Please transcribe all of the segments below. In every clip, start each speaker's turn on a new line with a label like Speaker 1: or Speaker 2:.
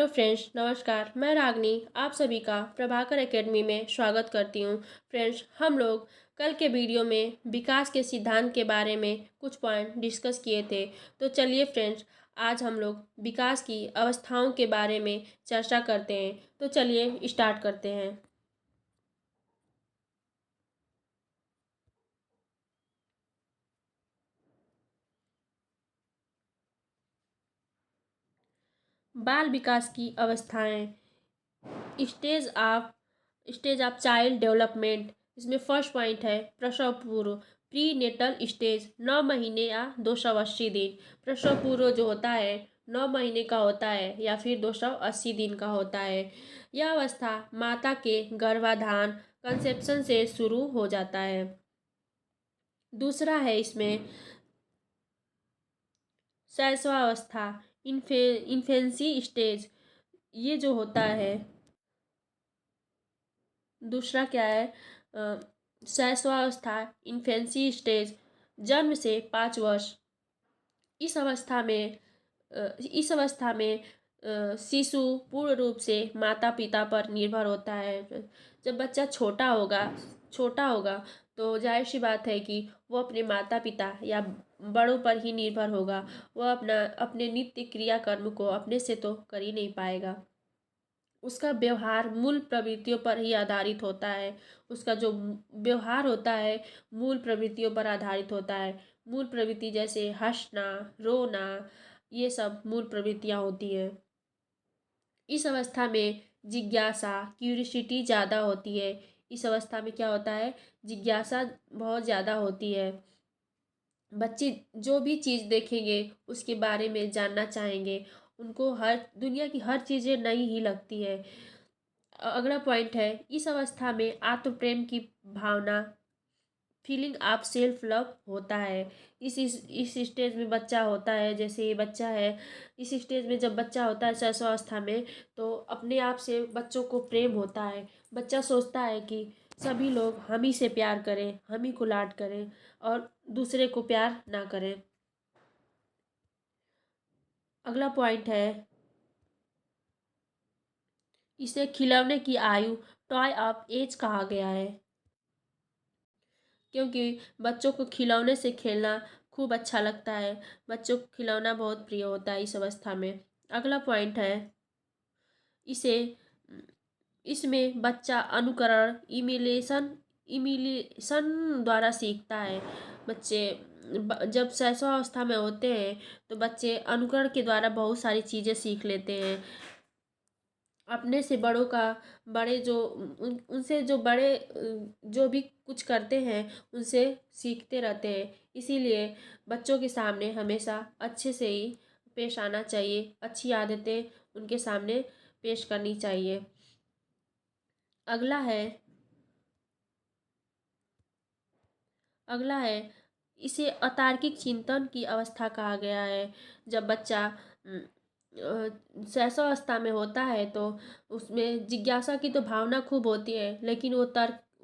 Speaker 1: Hello friends, नमस्कार। मैं रागनी आप सभी का प्रभाकर एकेडमी में स्वागत करती हूँ। फ्रेंड्स, हम लोग कल के वीडियो में विकास के सिद्धांत के बारे में कुछ पॉइंट डिस्कस किए थे। तो चलिए फ्रेंड्स, आज हम लोग विकास की अवस्थाओं के बारे में चर्चा करते हैं। तो चलिए स्टार्ट करते हैं। बाल विकास की अवस्थाएं, स्टेज ऑफ चाइल्ड डेवलपमेंट। इसमें फर्स्ट पॉइंट है प्रसव पूर्व, प्री नेटल स्टेज, 9 महीने या 280 दिन। प्रसव पूर्व जो होता है 9 महीने का होता है या फिर 280 दिन का होता है। यह अवस्था माता के गर्भाधान कंसेप्शन से शुरू हो जाता है। दूसरा है इसमें शैशवावस्था, इन्फेंसी स्टेज। ये जो होता है, दूसरा क्या है, शैशवावस्था, इन्फेंसी स्टेज, जन्म से 5 वर्ष। इस अवस्था में शिशु पूर्ण रूप से माता पिता पर निर्भर होता है। जब बच्चा छोटा होगा तो जाहिर सी बात है कि वो अपने माता पिता या बड़ों पर ही निर्भर होगा। वह अपने नित्य क्रियाकर्म को अपने से तो कर ही नहीं पाएगा। उसका व्यवहार मूल प्रवृत्तियों पर ही आधारित होता है। उसका जो व्यवहार होता है मूल प्रवृत्तियों पर आधारित होता है। मूल प्रवृत्ति जैसे हंसना, रोना, ये सब मूल प्रवृत्तियाँ होती हैं। इस अवस्था में जिज्ञासा, क्यूरियोसिटी ज़्यादा होती है। इस अवस्था में क्या होता है, जिज्ञासा बहुत ज़्यादा होती है। बच्चे जो भी चीज़ देखेंगे उसके बारे में जानना चाहेंगे। उनको हर दुनिया की हर चीज़ें नई ही लगती है। अगला पॉइंट है, इस अवस्था में आत्म प्रेम की भावना, फीलिंग ऑफ सेल्फ लव होता है। इस स्टेज में बच्चा होता है, जैसे ये बच्चा है, इस स्टेज में जब बच्चा होता है शैशवावस्था में, तो अपने आप से बच्चों को प्रेम होता है। बच्चा सोचता है कि सभी लोग हम ही से प्यार करें, हम ही को लाड करें और दूसरे को प्यार ना करें। अगला पॉइंट है, इसे खिलौने की आयु, टॉय ऑफ एज कहा गया है, क्योंकि बच्चों को खिलौने से खेलना खूब अच्छा लगता है। बच्चों को खिलौना बहुत प्रिय होता है इस अवस्था में। अगला पॉइंट है, इसे इसमें बच्चा अनुकरण, इमिलेशन द्वारा सीखता है। बच्चे जब शैशवावस्था में होते हैं तो बच्चे अनुकरण के द्वारा बहुत सारी चीज़ें सीख लेते हैं। अपने से बड़ों का, बड़े जो उनसे जो बड़े जो भी कुछ करते हैं उनसे सीखते रहते हैं। इसीलिए बच्चों के सामने हमेशा अच्छे से ही पेश आना चाहिए, अच्छी आदतें उनके सामने पेश करनी चाहिए। अगला है अगला है इसे अतार्किक चिंतन की अवस्था कहा गया है। जब बच्चा शैशवावस्था में होता है तो उसमें जिज्ञासा की तो भावना खूब होती है, लेकिन वो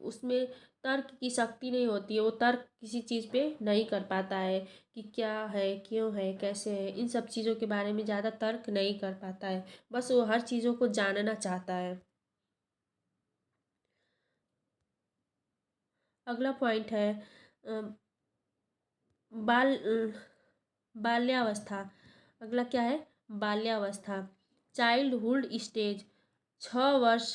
Speaker 1: उसमें तर्क की शक्ति नहीं होती है। वो तर्क किसी चीज़ पे नहीं कर पाता है कि क्या है, क्यों है, कैसे है, इन सब चीज़ों के बारे में ज़्यादा तर्क नहीं कर पाता है। बस वो हर चीज़ों को जानना चाहता है। अगला पॉइंट है बाल बाल्यावस्था। अगला क्या है, बाल्यावस्था, चाइल्डहुड स्टेज, 6 वर्ष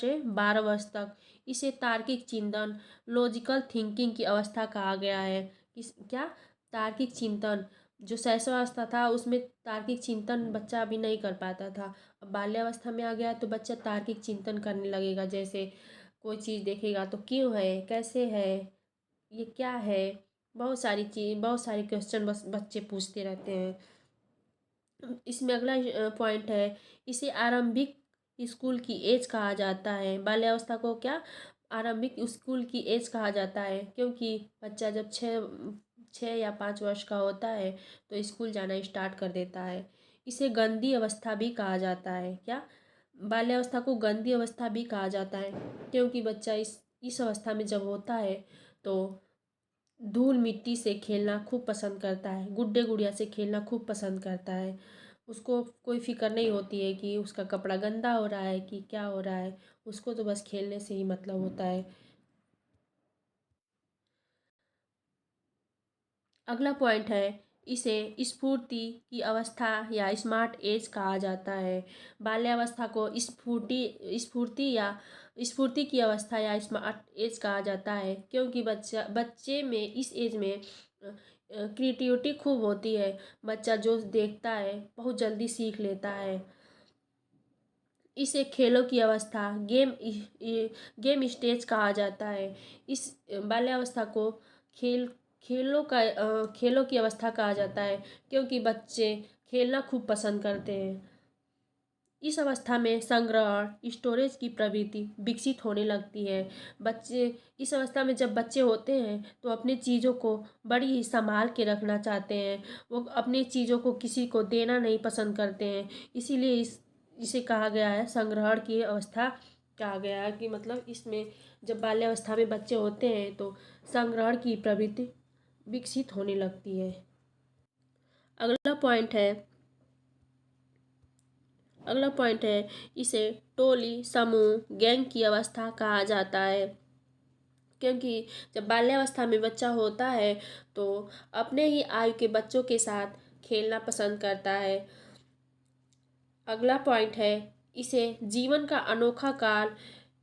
Speaker 1: से 12 वर्ष तक। इसे तार्किक चिंतन, लॉजिकल थिंकिंग की अवस्था कहा गया है। क्या, तार्किक चिंतन। जो शैशवावस्था था उसमें तार्किक चिंतन बच्चा अभी नहीं कर पाता था। अब बाल्यावस्था में आ गया तो बच्चा तार्किक चिंतन करने लगेगा। जैसे कोई चीज़ देखेगा तो क्यों है, कैसे है, ये क्या है, बहुत सारे क्वेश्चन बस बच्चे पूछते रहते हैं। इसमें अगला पॉइंट है, इसे आरंभिक स्कूल की एज कहा जाता है। बाल्यावस्था को क्या, आरंभिक स्कूल की एज कहा जाता है, क्योंकि बच्चा जब 6 या 5 वर्ष का होता है तो स्कूल जाना स्टार्ट कर देता है। इसे गंदी अवस्था भी कहा जाता है। क्या, बाल्यावस्था को गंदी अवस्था भी कहा जाता है, क्योंकि बच्चा इस अवस्था में जब होता है तो धूल मिट्टी से खेलना खूब पसंद करता है, गुड्डे गुड़िया से खेलना खूब पसंद करता है। उसको कोई फिक्र नहीं होती है कि उसका कपड़ा गंदा हो रहा है कि क्या हो रहा है। उसको तो बस खेलने से ही मतलब होता है। अगला पॉइंट है, इसे स्फूर्ति की अवस्था या स्मार्ट एज कहा जाता है। बाल्यावस्था को स्फूर्ति या स्फूर्ति की अवस्था या स्मार्ट एज कहा जाता है, क्योंकि बच्चे में इस एज में क्रिएटिविटी खूब होती है। बच्चा जो देखता है बहुत जल्दी सीख लेता है। इसे खेलों की अवस्था गेम स्टेज कहा जाता है। इस बाल्यावस्था को खेल खेलों की अवस्था कहा जाता है, क्योंकि बच्चे खेलना खूब पसंद करते हैं। इस अवस्था में संग्रहण स्टोरेज की प्रवृत्ति विकसित होने लगती है। बच्चे इस अवस्था में जब बच्चे होते हैं तो अपने चीज़ों को बड़ी ही संभाल के रखना चाहते हैं। वो अपनी चीज़ों को किसी को देना नहीं पसंद करते हैं। इसीलिए इसे कहा गया है संग्रहण की अवस्था। कहा गया है कि मतलब इसमें जब बाल्यावस्था में बच्चे होते हैं तो संग्रहण की प्रवृत्ति विकसित होने लगती है। अगला पॉइंट है अगला पॉइंट है इसे टोली समूह गैंग की अवस्था कहा जाता है, क्योंकि जब बाल्यावस्था में बच्चा होता है तो अपने ही आयु के बच्चों के साथ खेलना पसंद करता है। अगला पॉइंट है, इसे जीवन का अनोखा काल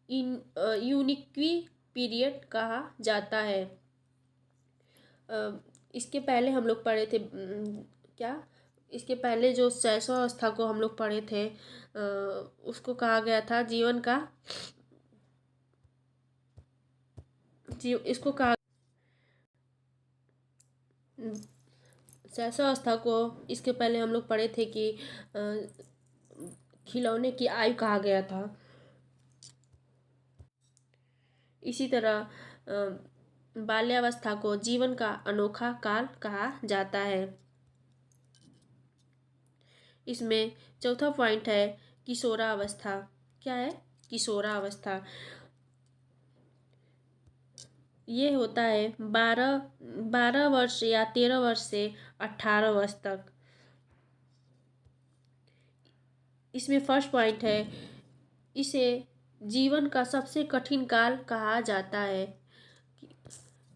Speaker 1: इन यूनिक्वी पीरियड कहा जाता है। इसके पहले हम लोग पढ़े थे क्या इसके पहले जो शैशवावस्था को हम लोग पढ़े थे, उसको कहा गया था जीवन का इसको कहा शैशवावस्था को इसके पहले हम लोग पढ़े थे कि खिलौने की आयु कहा गया था। इसी तरह बाल्यावस्था को जीवन का अनोखा काल कहा जाता है। इसमें चौथा पॉइंट है किशोरावस्था। क्या है किशोरावस्था? ये होता है 12 वर्ष या 13 वर्ष से 18 वर्ष तक। इसमें फर्स्ट पॉइंट है, इसे जीवन का सबसे कठिन काल कहा जाता है।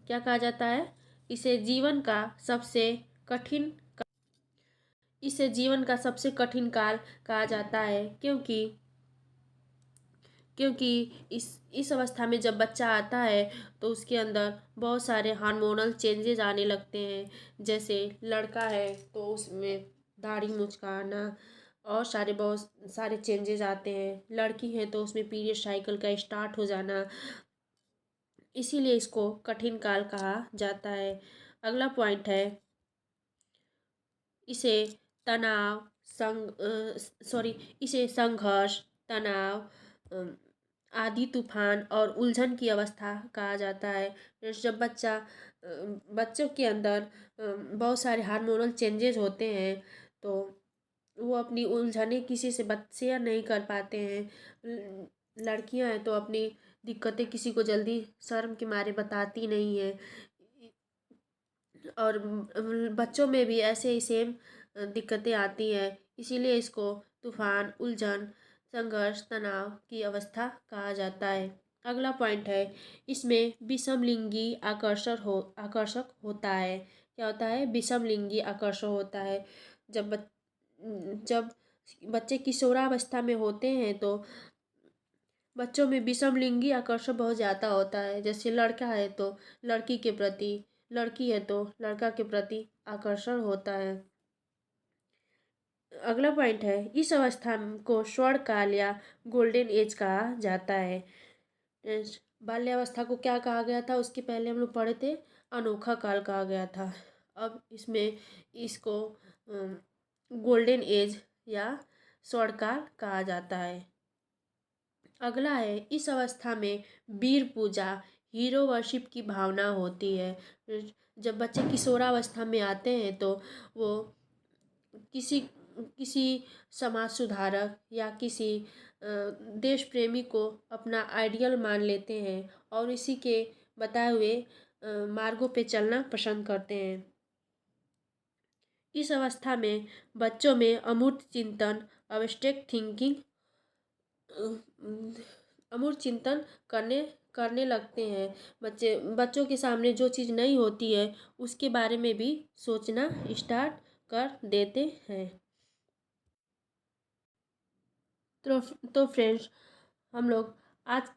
Speaker 1: क्या कहा जाता है? इसे जीवन का सबसे कठिन इसे जीवन का सबसे कठिन काल कहा जाता है, क्योंकि इस अवस्था में जब बच्चा आता है तो उसके अंदर बहुत सारे हार्मोनल चेंजेस आने लगते हैं। जैसे लड़का है तो उसमें दाढ़ी मुचकाना और बहुत सारे चेंजेस आते हैं। लड़की है तो उसमें पीरियड साइकिल का स्टार्ट हो जाना। इसीलिए इसको कठिन काल कहा जाता है। अगला पॉइंट है, इसे तनाव सॉरी इसे संघर्ष तनाव आदि तूफान और उलझन की अवस्था कहा जाता है। जब बच्चों के अंदर बहुत सारे हार्मोनल चेंजेस होते हैं तो वो अपनी उलझने किसी से शेयर नहीं कर पाते हैं। लड़कियां हैं तो अपनी दिक्कतें किसी को जल्दी शर्म के मारे बताती नहीं है। और बच्चों में भी ऐसे ही सेम दिक्कतें आती हैं। इसीलिए इसको तूफान उलझन संघर्ष तनाव की अवस्था कहा जाता है। अगला पॉइंट है, इसमें विषमलिंगी आकर्षक होता है। क्या होता है? विषमलिंगी आकर्षण होता है। जब जब बच्चे किशोरावस्था में होते हैं तो बच्चों में विषमलिंगी आकर्षण बहुत ज़्यादा होता है। जैसे लड़का है तो लड़की के प्रति, लड़की है तो लड़का के प्रति आकर्षण होता है। अगला पॉइंट है, इस अवस्था को स्वर्ण काल या गोल्डन एज कहा जाता है। बाल्यावस्था को क्या कहा गया था? उसके पहले हम लोग पढ़े थे अनोखा काल कहा गया था। अब इसमें इसको गोल्डन एज या स्वर्ण काल कहा जाता है। अगला है, इस अवस्था में वीर पूजा हीरो वर्शिप की भावना होती है। जब बच्चे किशोरावस्था में आते हैं तो वो किसी किसी समाज सुधारक या किसी देश प्रेमी को अपना आइडियल मान लेते हैं और इसी के बताए हुए मार्गों पे चलना पसंद करते हैं। इस अवस्था में बच्चों में अमूर्त चिंतन, अब्स्ट्रैक्ट थिंकिंग, अमूर्त चिंतन करने करने लगते हैं। बच्चों के सामने जो चीज़ नहीं होती है उसके बारे में भी सोचना स्टार्ट कर देते हैं। तो फ्रेंड्स, हम लोग आज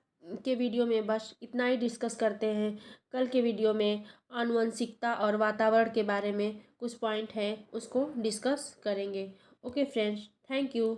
Speaker 1: के वीडियो में बस इतना ही डिस्कस करते हैं। कल के वीडियो में आनुवंशिकता और वातावरण के बारे में कुछ पॉइंट है उसको डिस्कस करेंगे। Okay friends, thank you.